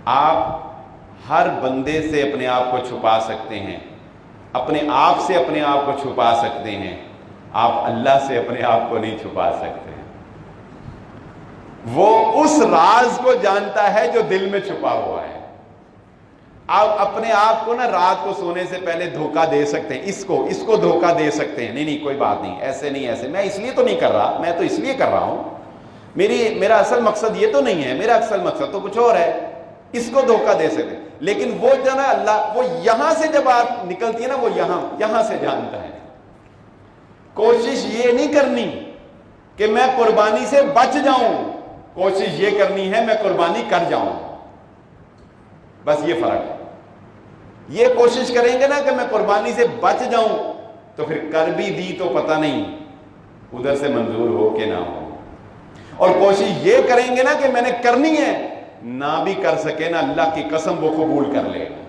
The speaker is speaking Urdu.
آپ ہر بندے سے اپنے آپ کو چھپا سکتے ہیں، اپنے آپ سے اپنے آپ کو چھپا سکتے ہیں، آپ اللہ سے اپنے آپ کو نہیں چھپا سکتے۔ وہ اس راز کو جانتا ہے جو دل میں چھپا ہوا ہے۔ آپ اپنے آپ کو نا رات کو سونے سے پہلے دھوکہ دے سکتے ہیں، اس کو دھوکہ دے سکتے ہیں، نہیں کوئی بات نہیں، ایسے نہیں، ایسے میں اس لیے تو نہیں کر رہا، میں تو اس لیے کر رہا ہوں، میرا اصل مقصد یہ تو نہیں ہے، میرا اصل مقصد تو کچھ اور ہے، اس کو دھوکہ دے سکتے ہیں۔ لیکن وہ جو نا اللہ، وہ یہاں سے جب بات نکلتی ہے نا، وہ یہاں سے جانتا ہے۔ کوشش یہ نہیں کرنی کہ میں قربانی سے بچ جاؤں، کوشش یہ کرنی ہے میں قربانی کر جاؤں، بس یہ فرق ہے۔ یہ کوشش کریں گے نا کہ میں قربانی سے بچ جاؤں، تو پھر کر بھی دی تو پتہ نہیں ادھر سے منظور ہو کہ نہ ہو، اور کوشش یہ کریں گے نا کہ میں نے کرنی ہے، نہ بھی کر سکے نا، اللہ کی قسم وہ قبول کر لے گا۔